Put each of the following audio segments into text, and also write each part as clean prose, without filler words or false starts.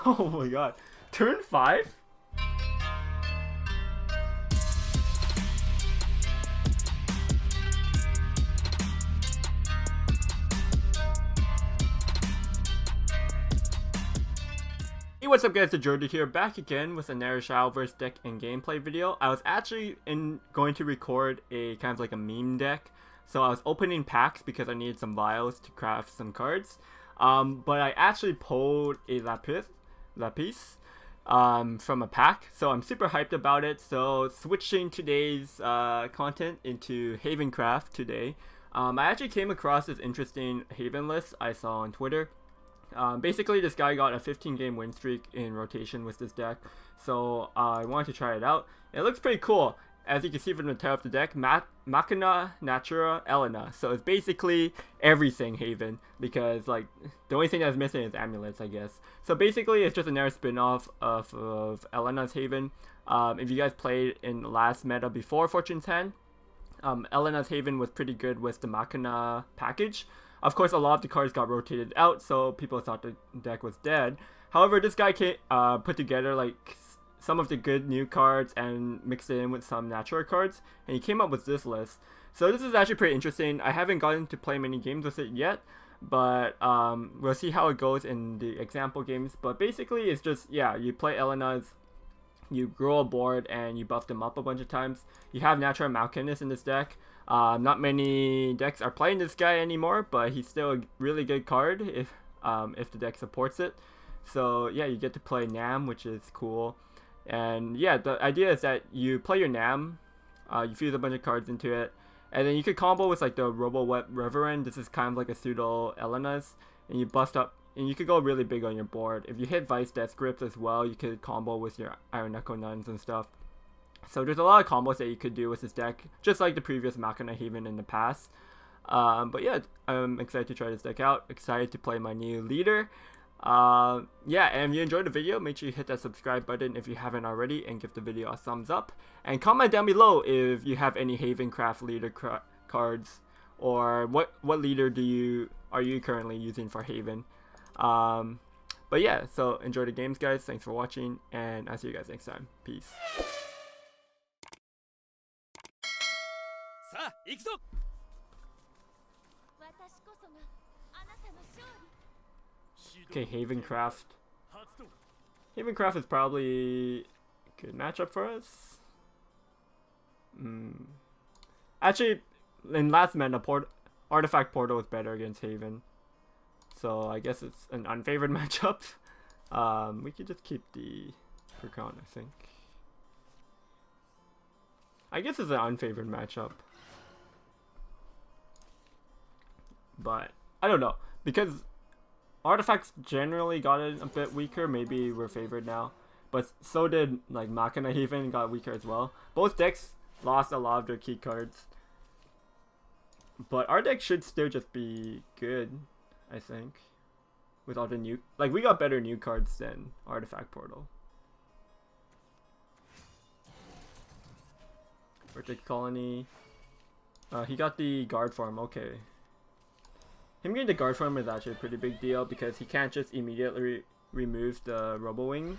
Oh my god. Turn 5? Hey, what's up guys, TheJordude here, back again with another Shadowverse deck and gameplay video. I was actually going to record a kind of like a meme deck, so I was opening packs because I needed some vials to craft some cards. But I actually pulled a lapis from a pack, so I'm super hyped about it. So switching today's content into Haven craft today, I actually came across this interesting Haven list I saw on Twitter. Basically, this guy got a 15-game win streak in rotation with this deck, so I wanted to try it out. It looks pretty cool. As you can see from the title of the deck, Machina, Natura Elana. So it's basically everything Haven, because like the only thing that's missing is amulets, I guess. So basically, it's just another spin-off of Elena's Haven. If you guys played in the last meta before Fortune 10, Elena's Haven was pretty good with the Machina package. Of course, a lot of the cards got rotated out, so people thought the deck was dead. However, this guy put together like some of the good new cards and mixed it in with some natural cards, and he came up with this list. So this is actually pretty interesting. I haven't gotten to play many games with it yet, but we'll see how it goes in the example games. But basically, it's just, yeah, you play Elena's, you grow a board, and you buff them up a bunch of times. You have Natural Malkinus in this deck. Not many decks are playing this guy anymore, but he's still a really good card if the deck supports it. So yeah, you get to play Nam, which is cool. And yeah, the idea is that you play your Nam, you fuse a bunch of cards into it, and then you could combo with like the Robo-Web Reverend. This is kind of like a pseudo Elena's, and you bust up, and you could go really big on your board. If you hit Vice Death Grips as well, you could combo with your Iron Echo Nuns and stuff. So there's a lot of combos that you could do with this deck, just like the previous Machina Haven in the past. But yeah, I'm excited to try this deck out. Excited to play my new leader. Yeah, and if you enjoyed the video, make sure you hit that subscribe button if you haven't already, and give the video a thumbs up. And comment down below if you have any Haven Craft leader cards, or what leader are you currently using for Haven. But yeah, so enjoy the games, guys. Thanks for watching, and I'll see you guys next time. Peace. Okay, Havencraft. Havencraft is probably a good matchup for us. Actually, in last meta, Artifact Portal was better against Haven. So I guess it's an unfavored matchup. We could just keep the Percount, I think. I guess it's an unfavored matchup. But I don't know, because Artifacts generally got it a bit weaker. Maybe we're favored now, but so did like Machina Haven, got weaker as well. Both decks lost a lot of their key cards, but our deck should still just be good, I think, with all the new, like, we got better new cards than Artifact Portal. Vertex Colony. He got the guard form. Okay. Him getting the guard form is actually a pretty big deal, because he can't just immediately remove the Robo Wing.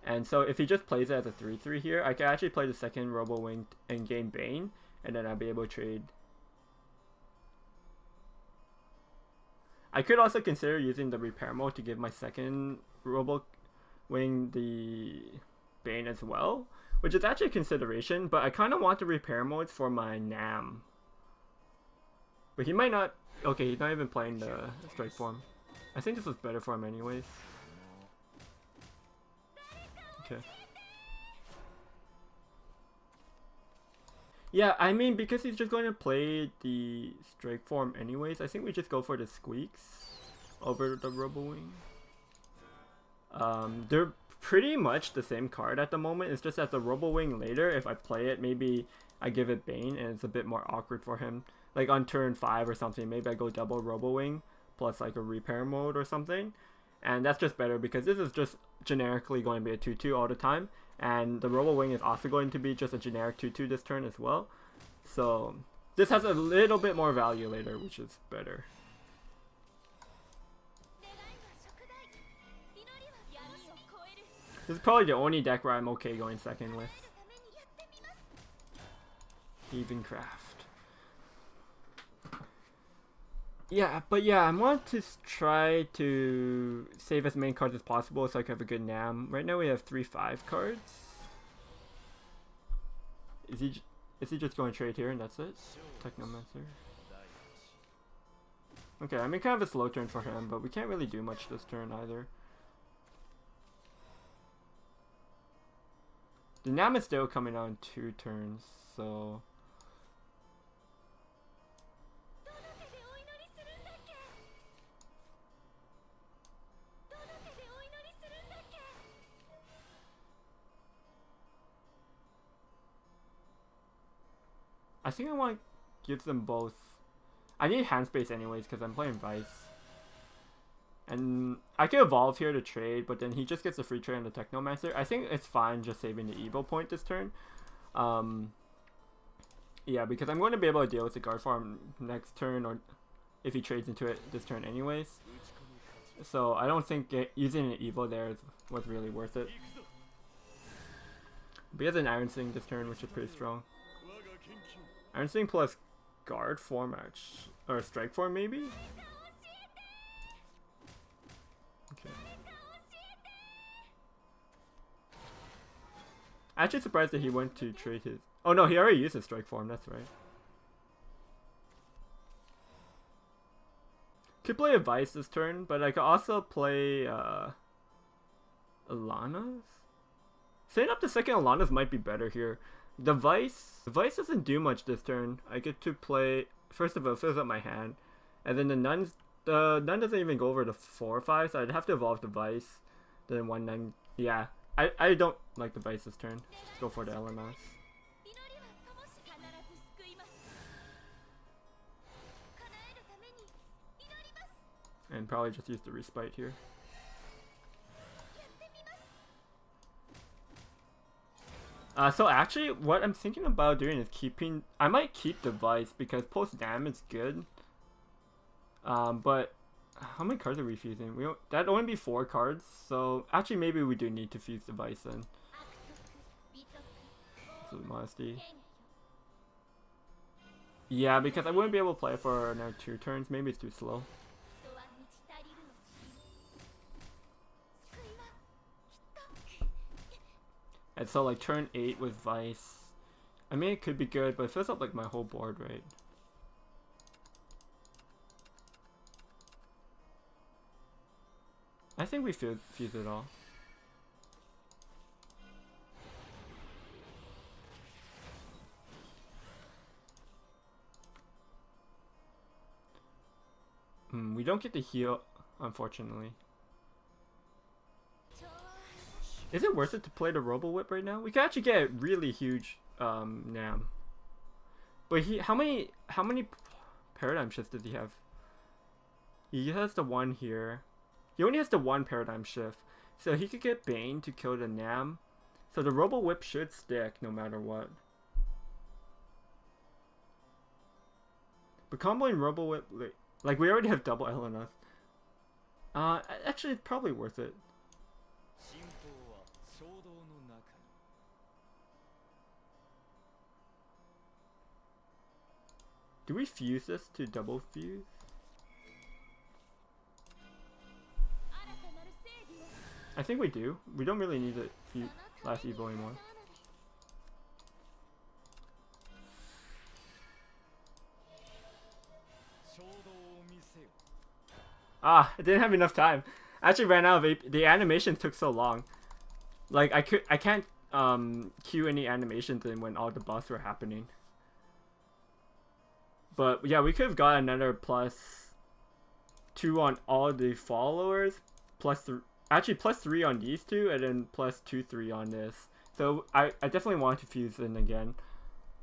And so if he just plays it as a 3/3 here, I can actually play the second Robo Wing and gain Bane, and then I'll be able to trade. I could also consider using the repair mode to give my second Robo Wing the Bane as well, which is actually a consideration, but I kind of want the repair modes for my Nam. But he might not. Okay, he's not even playing the strike form. I think this was better for him anyways. Okay. Yeah, I mean, because he's just going to play the strike form anyways, I think we just go for the Squeaks over the Robo Wing. They're pretty much the same card at the moment. It's just that the Robo Wing later, if I play it, maybe I give it Bane, and it's a bit more awkward for him. Like on turn 5 or something, maybe I go double Robo Wing plus like a repair mode or something, and that's just better because this is just generically going to be a 2/2 all the time, and the Robo Wing is also going to be just a generic 2/2 this turn as well. So this has a little bit more value later, which is better. This is probably the only deck where I'm okay going second with. Even craft. Yeah, but yeah, I want to try to save as many cards as possible so I can have a good NAM. Right now we have 3/5 cards. Is he just going trade here and that's it? Technomancer. Okay, I mean kind of a slow turn for him, but we can't really do much this turn either. The NAM is still coming on 2 turns, so... I think I want to give them both. I need hand space anyways because I'm playing Vice. And I could evolve here to trade, but then he just gets a free trade on the Technomancer. I think it's fine just saving the Evo point this turn. Yeah, because I'm going to be able to deal with the guard farm next turn, or if he trades into it this turn anyways. So I don't think using an Evo there was really worth it. But he has an Iron Sling this turn, which is pretty strong. Iron Sling plus guard form, or strike form maybe? Okay. Actually surprised that he went to trade his... Oh no, he already used his strike form, that's right. Could play a Vice this turn, but I could also play Elana's? Setting up the second Elana's might be better here. The Vice doesn't do much this turn. I get to play, first of all, fills up my hand. And then the Nun doesn't even go over the 4 or 5, so I'd have to evolve the Vice. Then 1 9. Yeah, I don't like the Vice this turn. Let's go for the Elenas. And probably just use the Respite here. So actually, what I'm thinking about doing is keeping... I might keep the Vice because post-dam is good. But how many cards are we fusing? That'd only be 4 cards, so actually maybe we do need to fuse the Vice then. So modesty. Yeah, because I wouldn't be able to play it for another 2 turns. Maybe it's too slow. And so like turn 8 with Vice. I mean it could be good, but it fills up like my whole board, right? I think we fuse it all. We don't get to heal, unfortunately. Is it worth it to play the Robo Whip right now? We could actually get a really huge NAM. But how many paradigm shifts does he have? He has the 1 here. He only has the 1 paradigm shift. So he could get Bane to kill the NAM. So the Robo Whip should stick no matter what. But comboing Robo Whip, like we already have double Elenas. Actually it's probably worth it. Do we fuse this to double fuse? I think we do. We don't really need the last Evo anymore. Ah, I didn't have enough time. I actually ran out of AP. The animation took so long. Like I can't queue any animations in when all the buffs were happening. But yeah, we could have got another +2 on all the followers, actually +3 on these 2, and then +2, 3 on this. So I definitely want to fuse in again.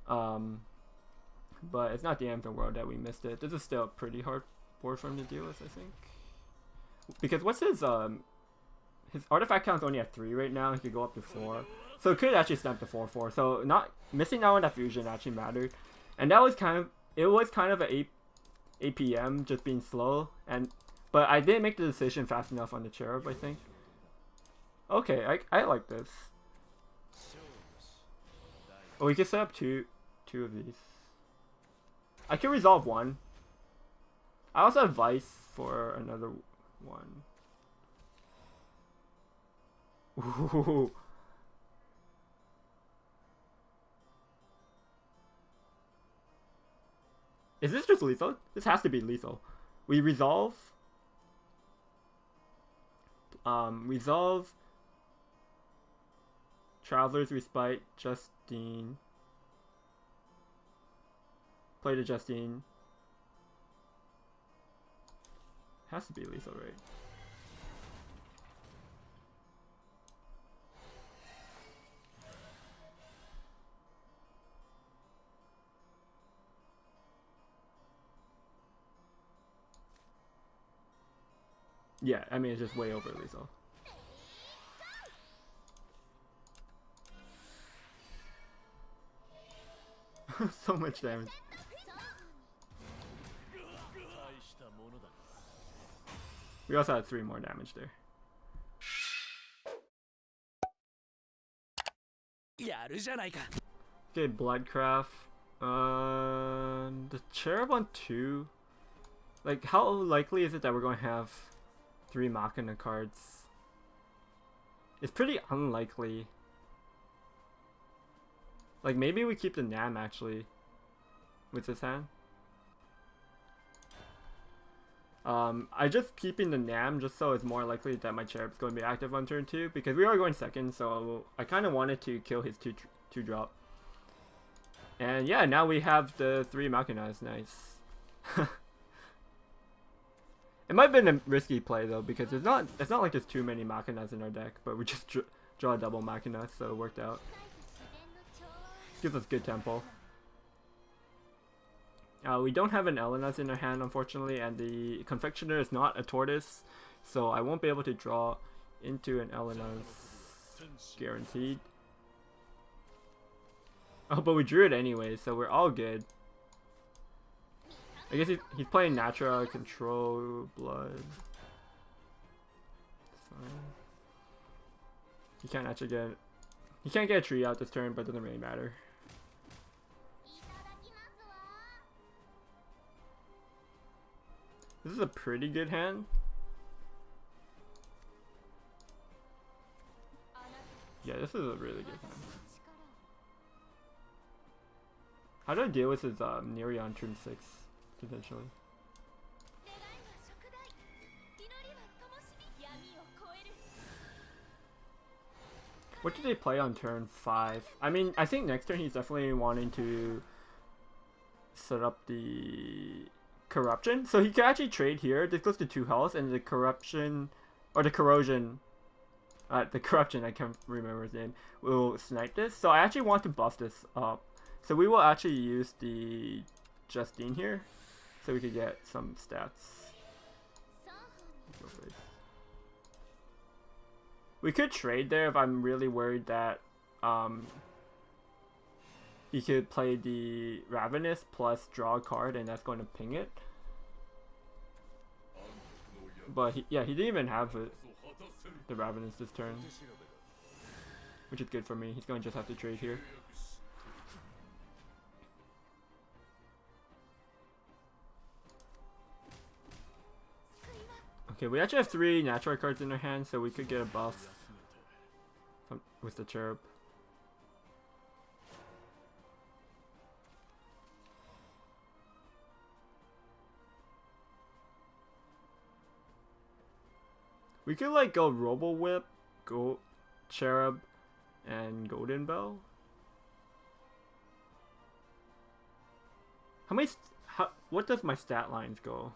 But it's not the end of the world that we missed it. This is still a pretty hard board for him to deal with, I think. Because what's his artifact count's only at 3 right now. He could go up to 4. So it could actually snap to 4/4. So not missing out on that fusion actually mattered. And that was kind of a APM just being slow, but I didn't make the decision fast enough on the cherub, I think. Okay, I like this. Oh, we can set up two of these. I can resolve one. I also have Vice for another one. Ooh. Is this just lethal? This has to be lethal. We resolve. Resolve. Travelers Respite, Justine. Play to Justine. Has to be lethal, right? Yeah, I mean, it's just way over lethal. So much damage. We also had 3 more damage there. Okay, Bloodcraft. The Cherub on 2. Like, how likely is it that we're going to have 3 Machina cards? It's pretty unlikely. Like, maybe we keep the Nam actually with this hand. I just keeping the Nam just so it's more likely that my Cherub's going to be active on turn 2 because we are going second, so I kind of wanted to kill his 2 drop. And yeah, now we have the 3 Machinas. Nice. It might have been a risky play though because it's not like there's too many Machinas in our deck, but we just draw a double Machina, so it worked out. Gives us good tempo. We don't have an Elena's in our hand, unfortunately, and the Confectioner is not a Tortoise, so I won't be able to draw into an Elena's guaranteed. Oh, but we drew it anyway, so we're all good. I guess he's playing Natura, Control, Blood. Fine. He can't actually get... He can't get a tree out this turn, but it doesn't really matter. This is a pretty good hand. Yeah, this is a really good hand. How do I deal with his Neri on turn 6, potentially? What did they play on turn 5? I mean, I think next turn he's definitely wanting to set up the Corruption. So he can actually trade here. This goes to 2 health, and the Corruption, or the Corrosion, the Corruption, I can't remember his name, will snipe this. So I actually want to buff this up. So we will actually use the Justine here, so we could get some stats. We could trade there if I'm really worried that he could play the Ravenous plus draw a card, and that's going to ping it. But he didn't even have it, the Ravenous this turn, which is good for me. He's going to just have to trade here. Okay, we actually have 3 natural cards in our hand, so we could get a buff with the Cherub. We could like go Robo Whip, go Cherub, and Golden Bell. How many? What does my stat lines go?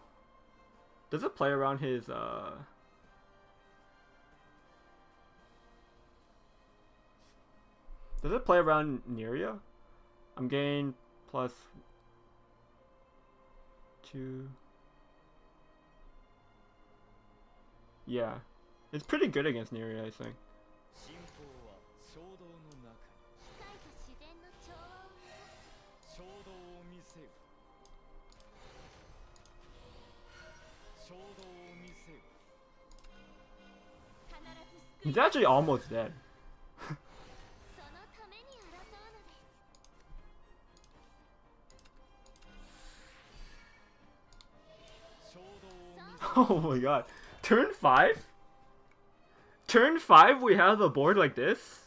Does it play around his Does it play around Neria? I'm getting +2. Yeah. It's pretty good against Neria, I think. He's actually almost dead. Oh my god. Turn 5? Turn 5 we have a board like this?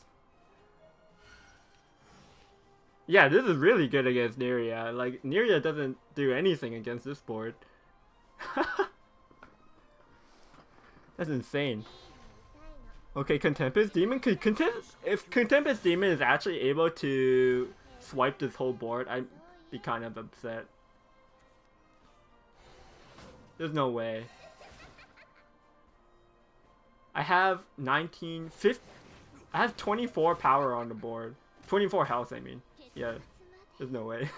Yeah, this is really good against Neria. Like, Neria doesn't do anything against this board. That's insane. Okay, Contempus Demon. If Contempus Demon is actually able to swipe this whole board, I'd be kind of upset. There's no way. I have 19, 50, I have 24 power on the board. 24 health, I mean. Yeah, there's no way.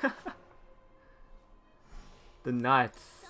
The nuts.